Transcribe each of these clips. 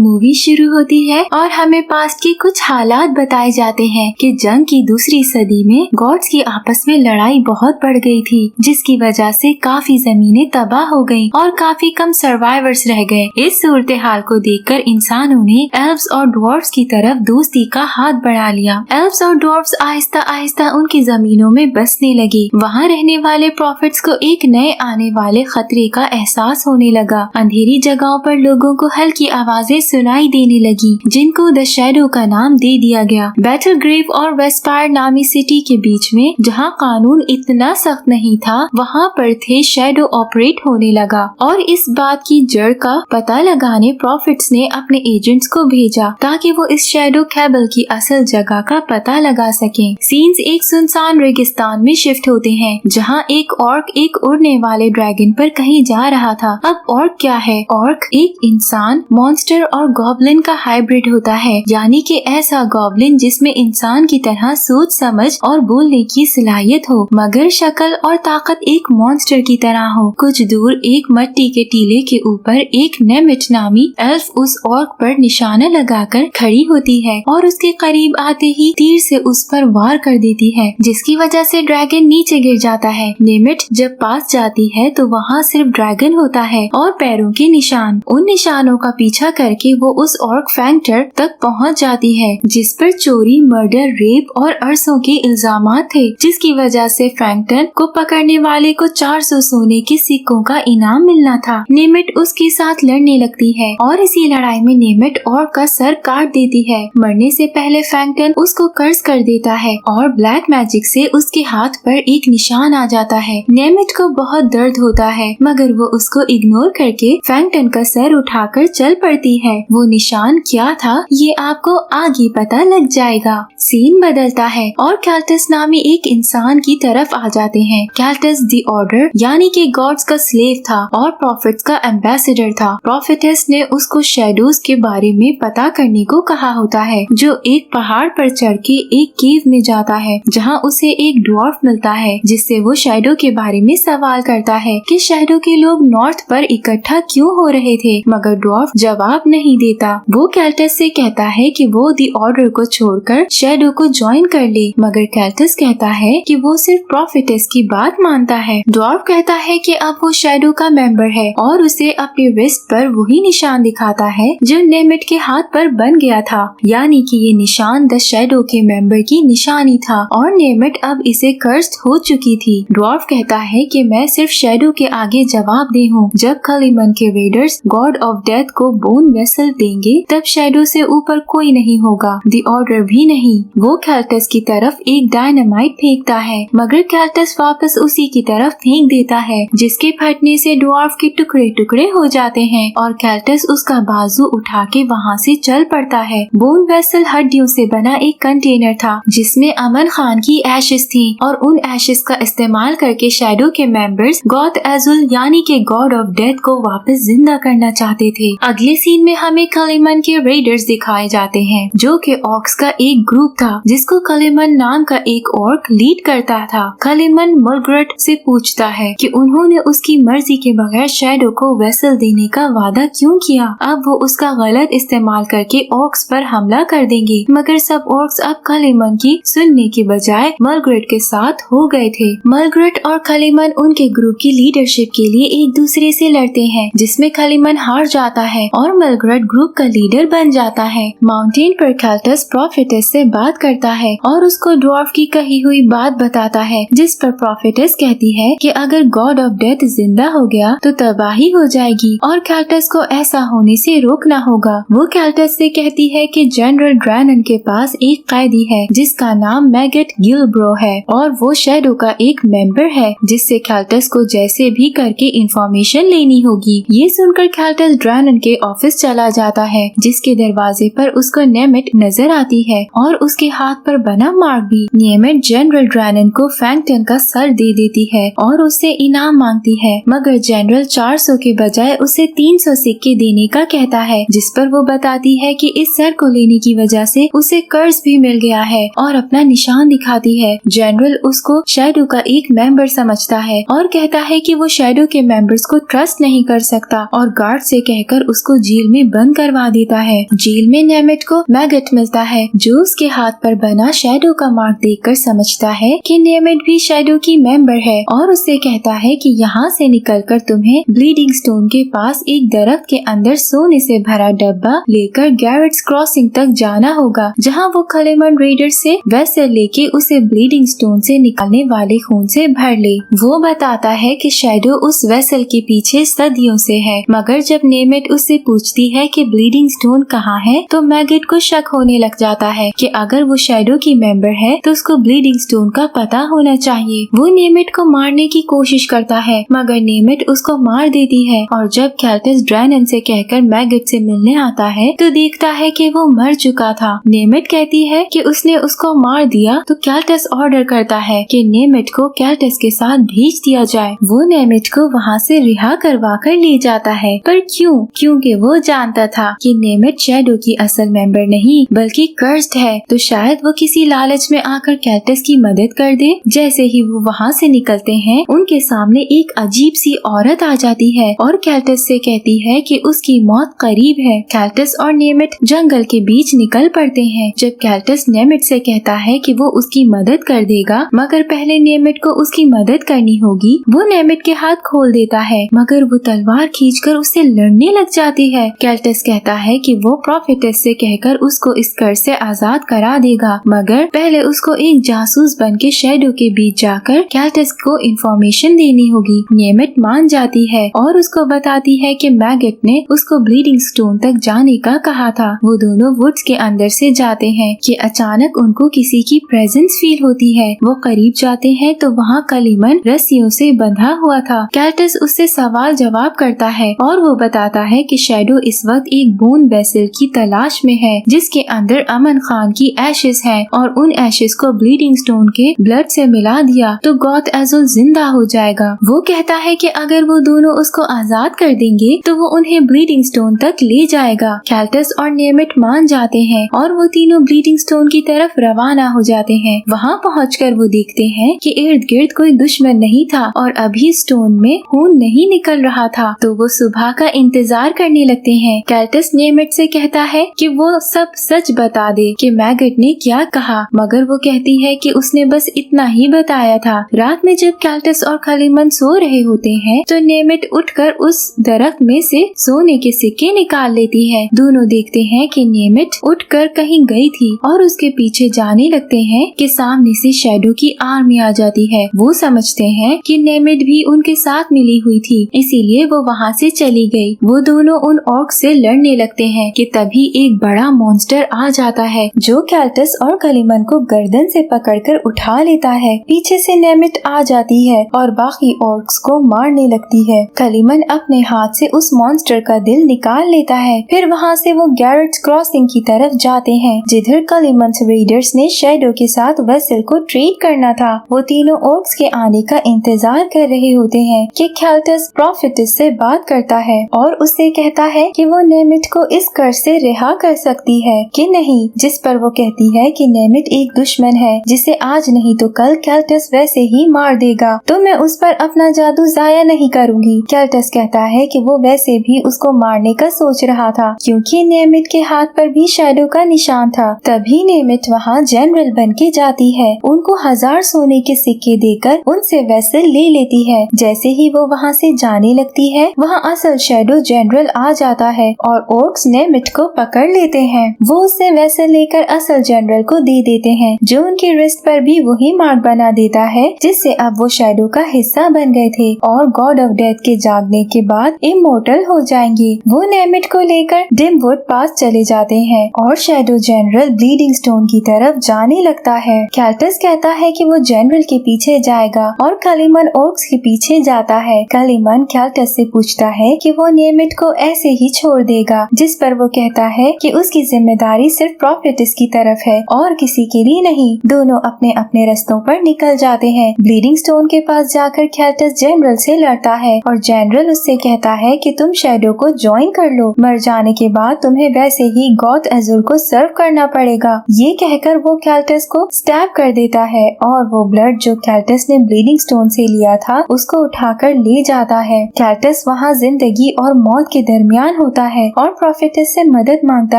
Movie शुरू होती है और हमें पास्ट के कुछ हालात बताए जाते हैं कि जंग की दूसरी सदी में गॉड्स की आपस में लड़ाई बहुत बढ़ गई थी, जिसकी वजह से काफी जमीनें तबाह हो गईं और काफी कम सर्वाइवर्स रह गए। इस सूरत हाल को देखकर इंसानों ने एल्व्स और ड्वार्फ्स की तरफ दोस्ती का हाथ बढ़ा लिया। एल्व्स और ड्वार्फ्स आहिस्ता आहिस्ता उनकी जमीनों में बसने लगे। वहाँ रहने वाले प्रॉफिट्स को एक नए आने वाले खतरे का एहसास होने लगा। अंधेरी जगहों पर लोगों को हल्की आवाजें सुनाई देने लगी, जिनको द शैडो का नाम दे दिया गया। बैटल ग्रेव और वेस्पायर नामी सिटी के बीच में जहाँ कानून इतना सख्त नहीं था, वहाँ पर थे शैडो ऑपरेट होने लगा और इस बात की जड़ का पता लगाने प्रॉफिट्स ने अपने एजेंट्स को भेजा ताकि वो इस शैडो कैबल की असल जगह का पता लगा सकें। सीन्स एक सुनसान रेगिस्तान में शिफ्ट होते हैं, जहाँ एक ऑर्क एक उड़ने वाले ड्रैगन पर कहीं जा रहा था। अब ऑर्क क्या है? ऑर्क एक इंसान, मॉन्स्टर और गॉब्लिन का हाइब्रिड होता है, यानी कि ऐसा गॉब्लिन जिसमें इंसान की तरह सोच समझ और बोलने की सलाहियत हो, मगर शक्ल और ताकत एक मॉन्स्टर की तरह हो। कुछ दूर एक मट्टी के टीले के ऊपर एक नेमिट नामी एल्फ उस ऑर्क पर निशाना लगाकर खड़ी होती है और उसके करीब आते ही तीर से उस पर वार कर देती है, जिसकी वजह से ड्रैगन नीचे गिर जाता है। नेमिट जब पास जाती है तो वहाँ सिर्फ ड्रैगन होता है और पैरों के निशान। उन निशानों का पीछा करके वो उस ऑर्क फैंक्टर तक पहुँच जाती है, जिस पर चोरी, मर्डर, रेप और अरसों के इल्जामात थे, जिसकी वजह से फैंक्टर को पकड़ने वाले को 400 सोने के सिक्कों का इनाम मिलना था। नेमिट उसके साथ लड़ने लगती है और इसी लड़ाई में नेमिट ऑर्क का सर काट देती है। मरने से पहले फैंक्टन उसको कर्ज कर देता है और ब्लैक मैजिक से उसके हाथ पर एक निशान आ जाता है। नेमिट को बहुत दर्द होता है, मगर वो उसको इग्नोर करके फैंक्टन का सर उठाकर चल पड़ती है। वो निशान क्या था ये आपको आगे पता लग जाएगा। सीन बदलता है और कैल्टस नामी एक इंसान की तरफ आ जाते हैं। कैल्टस द ऑर्डर यानी कि गॉड्स का स्लेव था और प्रॉफिट्स का एम्बेसडर था। प्रॉफिटेस ने उसको शैडोज के बारे में पता करने को कहा होता है, जो एक पहाड़ पर चढ़ के एक केव में जाता है, जहाँ उसे एक ड्वार्फ मिलता है, जिससे वो शैडो के बारे में सवाल करता है कि शैडो के लोग नॉर्थ पर इकट्ठा क्यों हो रहे थे, मगर ड्वार्फ जवाब नहीं देता। वो कैल्टस से कहता है कि वो द ऑर्डर को छोड़कर शैडो को ज्वाइन कर ले, मगर कैल्टस कहता है कि वो सिर्फ प्रॉफिटेस की बात मानता है। ड्वार्फ कहता है कि अब वो शैडो का मेंबर है और उसे अपने वेस्ट पर वही निशान दिखाता है जो नेमिट के हाथ पर बन गया था, यानी कि ये निशान द शैडो के मेंबर की निशानी था और नेमिट अब इसे कर्स्ड हो चुकी थी। ड्वार्फ कहता है कि मैं सिर्फ शैडो के आगे जवाब दे हूँ। जब खलीमन के रेडर्स गॉड ऑफ डेथ को बोन वेसल देंगे, तब शैडो से ऊपर कोई नहीं होगा, द ऑर्डर भी नहीं। वो कैल्टस की तरफ एक डायनामाइट फेंकता है, मगर कैल्टस वापस उसी की तरफ फेंक देता है, जिसके फटने से ड्वार्फ के टुकड़े टुकड़े हो जाते हैं और कैल्टस उसका बाजू उठा के वहाँ से चल पड़ता है। बोन वेसल हड्डियों से बना एक कंटेनर था, जिसमें अमन खान की एशेस थी और उन एशेस का इस्तेमाल करके शैडो के मेंबर्स गॉड एजुल यानी के गॉड ऑफ डेथ को वापस जिंदा करना चाहते थे। अगले सीन में हमें खलीमन के रेडर्स दिखाए जाते हैं, जो कि ऑर्क्स का एक ग्रुप था, जिसको खलीमन नाम का एक ऑर्क लीड करता था। खलीमन मलग्रेट से पूछता है कि उन्होंने उसकी मर्जी के बगैर शैडो को वेसल देने का वादा क्यों किया। अब वो उसका गलत इस्तेमाल करके ऑर्क्स पर हमला कर देंगे, मगर सब ऑर्क्स अब खलीमन की सुनने के बजाय मलग्रेट के साथ हो गए थे। मलग्रेट और खलीमन उनके ग्रुप की लीडरशिप के लिए एक दूसरे से लड़ते हैं, जिसमें खलीमन हार जाता है और मलग्रेट ग्रुप का लीडर बन जाता है। माउंटेन पर कैल्टस प्रॉफिटेस से बात करता है और उसको ड्वार्फ की कही हुई बात बताता है, जिस पर प्रॉफिटेस कहती है कि अगर गॉड ऑफ डेथ जिंदा हो गया तो तबाही हो जाएगी और कैल्टस को ऐसा होने से रोकना होगा। वो कैल्टस से कहती है कि जनरल ड्रैनन के पास एक कैदी है जिसका नाम मैगेट गिलब्रो है और वो शैडो का एक मेंबर है, जिससे कैल्टस को जैसे भी करके इंफॉर्मेशन लेनी होगी। ये सुनकर कैल्टस ड्रैनन के ऑफिस चला जाता है, जिसके दरवाजे पर उसको नेमिट नजर आती है और उसके हाथ पर बना मार्क भी। नेमिट जनरल ड्रैनन को फैंक्टन का सर दे देती है और उससे इनाम मांगती है, मगर जनरल 400 के बजाय उसे 300 सिक्के देने का कहता है, जिस पर वो बताती है कि इस सर को लेने की वजह से उसे कर्ज भी मिल गया है और अपना निशान दिखाती है। जनरल उसको शैडो का एक मेंबर समझता है और कहता है कि वो शैडो के मेंबर्स को ट्रस्ट नहीं कर सकता और गार्ड से कहकर उसको जेल में बंद करवा देता है। जेल में नेमिट को मैगट मिलता है जो उसके हाथ पर बना शैडो का मार्क देखकर समझता है कि नेमिट भी शैडो की मेंबर है और उससे कहता है कि यहाँ से निकलकर तुम्हें ब्लीडिंग स्टोन के पास एक दरख्त के अंदर सोने से भरा डब्बा लेकर गैरेट्स क्रॉसिंग तक जाना होगा, जहाँ वो कलेमन रेडर से वेसल लेके उसे ब्लीडिंग स्टोन से निकालने वाले खून से भर ले। वो बताता है कि शैडो उस वेसल के पीछे सदियों से है, मगर जब नेमिट उससे पूछती है कि ब्लीडिंग स्टोन कहाँ है तो मैगट को शक होने लग जाता है कि अगर वो शैडो की मेंबर है तो उसको ब्लीडिंग स्टोन का पता होना चाहिए। वो नेमिट को मारने की कोशिश करता है मगर नेमिट उसको मार देती है और जब कैल्टस ड्रैनन से कहकर मैगट से मिलने आता है तो देखता है कि वो मर चुका था। नेमिट कहती है कि उसने उसको मार दिया तो कैल्टस ऑर्डर करता है कि नेमिट को कैल्टस के साथ भेज दिया जाए। वो नेमिट को वहाँ से रिहा करवा कर ले जाता है, पर क्यों? क्योंकि वो जानता था कि नेमिट शैडो की असल मेंबर नहीं बल्कि कर्स्ड है, तो शायद वो किसी लालच में आकर कैल्टस की मदद कर दे। जैसे ही वो वहाँ से निकलते हैं उनके सामने एक अजीब सी औरत आ जाती है और कैल्टस से कहती है कि उसकी मौत करीब है। कैल्टस और नेमिट जंगल के बीच निकल पड़ते हैं। जब कैल्टस नेमिट से कहता है कि वो उसकी मदद कर देगा मगर पहले नेमिट को उसकी मदद करनी होगी, वो नेमिट के हाथ खोल देता है मगर वो तलवार खींचकर उससे लड़ने लग जाती है। कैल्टस कहता है कि वो प्रोफेटस से कहकर उसको इस कर्ज से आजाद करा देगा, मगर पहले उसको एक जासूस बनके शैडो के बीच जाकर कैल्टस को इंफॉर्मेशन देनी होगी। नेमिट मान जाती है और उसको बताती है कि मैगट ने उसको ब्लीडिंग स्टोन तक जाने का कहा था। वो दोनों वुड्स के अंदर से जाते हैं कि अचानक उनको किसी की प्रेजेंस फील होती है। वो करीब जाते हैं तो वहाँ कलीमन रस्सियों से बंधा हुआ था। कैल्टस उससे सवाल जवाब करता है और वो बताता है कि शैडो इस वक्त एक बोन वेसल की तलाश में है जिसके अंदर अमन खान की एशेस हैं और उन एशेस को ब्लीडिंग स्टोन के ब्लड से मिला दिया तो गॉथ एजुल जिंदा हो जाएगा। वो कहता है कि अगर वो दोनों उसको आजाद कर देंगे तो वो उन्हें ब्लीडिंग स्टोन तक ले जाएगा। कैल्टस और नेमिट मान जाते हैं और वो तीनों ब्लीडिंग स्टोन की तरफ रवाना हो जाते हैं। वहाँ पहुंचकर वो देखते हैं कि इर्द गिर्द कोई दुश्मन नहीं था और अभी स्टोन में खून नहीं निकल रहा था, तो वो सुबह का इंतजार करने लगते हैं। कैल्टस नेमिट से कहता है कि वो सब सच बता दे कि मैगट ने क्या कहा, मगर वो कहती है कि उसने बस इतना ही बताया था। रात में जब कैल्टस और कलीमन सो रहे होते हैं तो नेमिट उठकर उस दरख्त में से सोने के सिक्के निकाल लेती है। दोनों देखते हैं कि नेमिट उठकर कहीं गई थी और उसके पीछे जाने लगते हैं कि सामने से शैडो की आर्मी आ जाती है। वो समझते हैं कि नेमिट भी उनके साथ मिली हुई थी, इसीलिए वो वहाँ से चली गई। वो दोनों उन ऑर्क से लड़ने लगते हैं कि तभी एक बड़ा मॉन्स्टर आ जाता है जो कैल्टस और कलीमन को गर्दन से पकड़कर उठा लेता है। पीछे से नेमिट आ जाती है और बाकी ऑर्क्स को मारने लगती है। कलीमन अपने हाथ से उस मॉन्स्टर का दिल निकाल लेता है। फिर वहाँ से वो गैरेट्स क्रॉसिंग की तरफ जाते हैं जिधर कलीमन रेडर्स ने शैडो के साथ वेसल को ट्रीट करना था। वो तीनों ऑर्क्स के आने का इंतजार कर रहे होते हैं कि कैल्टस प्रोफेटस से बात करता है और उससे कहता है कि वो नेमिट को इस कर्ज से रिहा कर सकती है कि नहीं, जिस पर वो कहती है कि नेमिट एक दुश्मन है जिसे आज नहीं तो कल कैल्टस वैसे ही मार देगा, तो मैं उस पर अपना जादू जाया नहीं करूंगी। कैल्टस कहता है कि वो वैसे भी उसको मारने का सोच रहा था क्योंकि नेमिट के हाथ पर भी शैडो का निशान था। तभी नेमिट वहाँ जनरल बन के जाती है, उनको 1000 सोने के सिक्के देकर उनसे वेसल ले लेती है। जैसे ही वो वहाँ से जाने लगती है वहाँ असल शैडो जनरल आ जाता है और ऑर्क्स नेमिट को पकड़ लेते हैं। वो उससे वेसल लेकर असल जनरल को दे देते हैं जो उनके रिस्ट पर भी वही मार्क बना देता है जिससे अब वो शैडो का हिस्सा बन गए थे और गॉड ऑफ डेथ के जागने के बाद इमोर्टल हो जाएंगे। वो नेमिट को लेकर डिमवुड पास चले जाते हैं और शैडो जनरल ब्लीडिंग स्टोन की तरफ जाने लगता है। कैल्टस कहता है कि वो जनरल के पीछे जाएगा और कलीमन ऑर्क्स के पीछे जाता है। कलीमन कैल्टस से पूछता है कि वो नेमिट को ऐसे ही छोड़ देगा, जिस पर वो कहता है कि उसकी जिम्मेदारी सिर्फ प्रोफेटस की तरफ है और किसी के लिए नहीं। दोनों अपने अपने रास्तों पर निकल जाते हैं। ब्लीडिंग स्टोन के पास जाकर कैल्टस जनरल से लड़ता है और जनरल उससे कहता है कि तुम शैडो को ज्वाइन कर लो, मर जाने के बाद तुम्हें वैसे ही गॉथ एजुल को सर्व करना पड़ेगा। ये कहकर वो कैल्टस को स्टैब कर देता है और वो ब्लड जो कैल्टस ने ब्लीडिंग स्टोन से लिया था उसको उठाकर ले जाता है। कैल्टस वहाँ जिंदगी और मौत के दरमियान हो होता है और प्रोफेटिस से मदद मांगता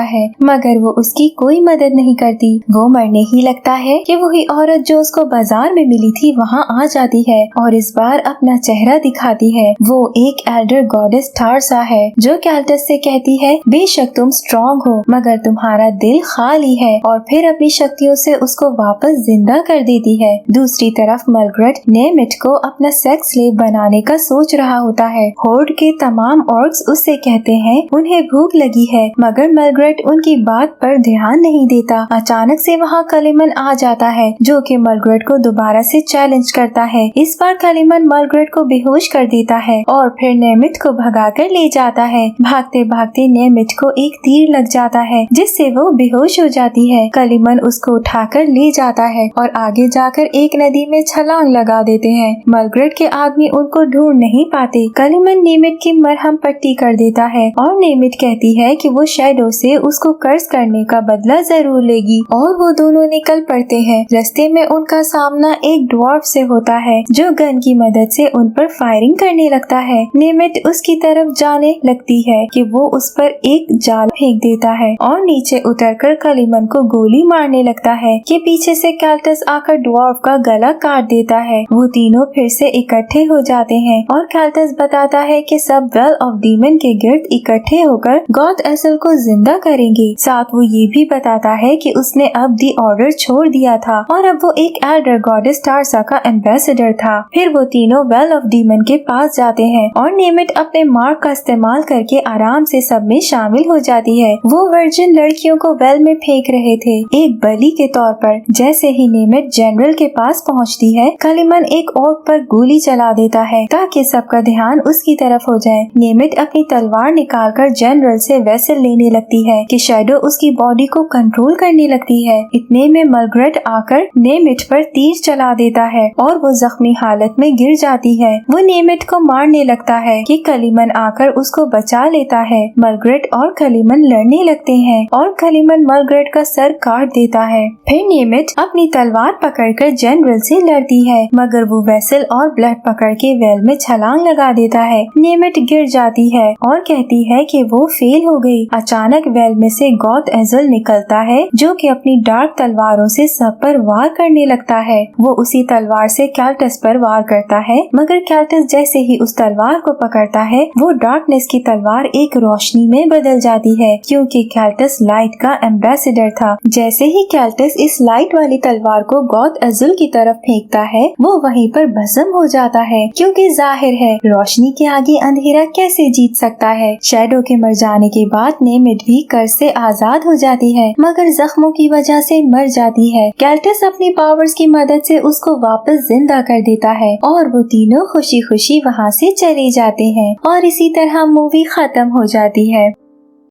है, मगर वो उसकी कोई मदद नहीं करती। वो मरने ही लगता है कि वही औरत जो उसको बाजार में मिली थी वहाँ आ जाती है और इस बार अपना चेहरा दिखाती है। वो एक एल्डर गॉडेस टारसा है जो कैल्टस से कहती है, बेशक तुम स्ट्रॉन्ग हो मगर तुम्हारा दिल खाली है, और फिर अपनी शक्तियों से उसको वापस जिंदा कर देती है। दूसरी तरफ मलग्रेट नेमिट को अपना सेक्स स्लेव बनाने का सोच रहा होता है। होर्ड के तमाम ऑर्क्स उससे कहते हैं उन्हें भूख लगी है, मगर मलग्रेट उनकी बात पर ध्यान नहीं देता। अचानक से वहाँ कलिमन आ जाता है जो कि मलग्रेट को दोबारा से चैलेंज करता है। इस बार कलिमन मलग्रेट को बेहोश कर देता है और फिर नेमिट को भगाकर ले जाता है। भागते भागते नेमिट को एक तीर लग जाता है जिससे वो बेहोश हो जाती है। कलिमन उसको उठाकर ले जाता है और आगे जाकर एक नदी में छलांग लगा देते हैं। मलग्रेट के आदमी उनको ढूंढ नहीं पाते। कलिमन नेमिट की मरहम पट्टी कर देता है और नेमिट कहती है कि वो शैडो से उसको कर्ज करने का बदला जरूर लेगी, और वो दोनों निकल पड़ते हैं। रास्ते में उनका सामना एक ड्वार्फ से होता है जो गन की मदद से उन पर फायरिंग करने लगता है। नेमिट उसकी तरफ जाने लगती है कि वो उस पर एक जाल फेंक देता है और नीचे उतरकर कलिमन को गोली मारने लगता है कि पीछे से कैल्टस आकर ड्वार्फ का गला काट देता है। वो तीनों फिर से इकट्ठे हो जाते हैं और कैल्टस बताता है कि सब वेल ऑफ डीमन के गिर्द इकट्ठे होकर गॉड एसल को जिंदा करेंगे। साथ वो ये भी बताता है कि उसने अब दी ऑर्डर छोड़ दिया था और अब वो एक एल्डर गॉडेस टारसा का एम्बेसडर था। फिर वो तीनों वेल ऑफ डीमन के पास जाते हैं और नेमिट अपने मार्क का इस्तेमाल करके आराम से सब में शामिल हो जाती है। वो वर्जिन लड़कियों को वेल में फेंक रहे थे एक बलि के तौर पर। जैसे ही नेमिट जनरल के पास पहुंचती है, कलिमन एक ऑर्क पर गोली चला देता है ताकि सबका ध्यान उसकी तरफ हो जाए। नेमिट अपनी तलवार निकालकर जनरल से वेसल लेने लगती है कि शैडो उसकी बॉडी को कंट्रोल करने लगती है। इतने में मलग्रेट आकर नेमिट पर तीर चला देता है और वो जख्मी हालत में गिर जाती है। वो नेमिट को मारने लगता है कि कलिमन आकर उसको बचा लेता है। मलग्रेट और कलिमन लड़ने लगते हैं और कलिमन मलग्रेट का सर काट देता है। फिर नेमिट अपनी तलवार पकड़कर जनरल से लड़ती है, मगर वो वेसल और ब्लड पकड़ के वेल में छलांग लगा देता है। नेमिट गिर जाती है और कहती है कि वो फेल हो गई। अचानक वेल में से गॉड एजल निकलता है जो कि अपनी डार्क तलवारों से सब पर वार करने लगता है। वो उसी तलवार से कैल्टस पर वार करता है, मगर कैल्टस जैसे ही उस तलवार को पकड़ता है वो डार्कनेस की तलवार एक रोशनी में बदल जाती है, क्योंकि कैल्टस लाइट का एम्बेसडर था। जैसे ही कैल्टस इस लाइट वाली तलवार को गॉड एजल की तरफ फेंकता है वो वहीं पर भस्म हो जाता है, क्योंकि जाहिर है रोशनी के आगे अंधेरा कैसे जीत सकता है। शैडो के मर जाने के बाद नेमिट भी कर्ज से आजाद हो जाती है, मगर जख्मों की वजह से मर जाती है। कैल्टस अपनी पावर्स की मदद से उसको वापस जिंदा कर देता है और वो तीनों खुशी खुशी वहाँ से चले जाते हैं और इसी तरह मूवी खत्म हो जाती है।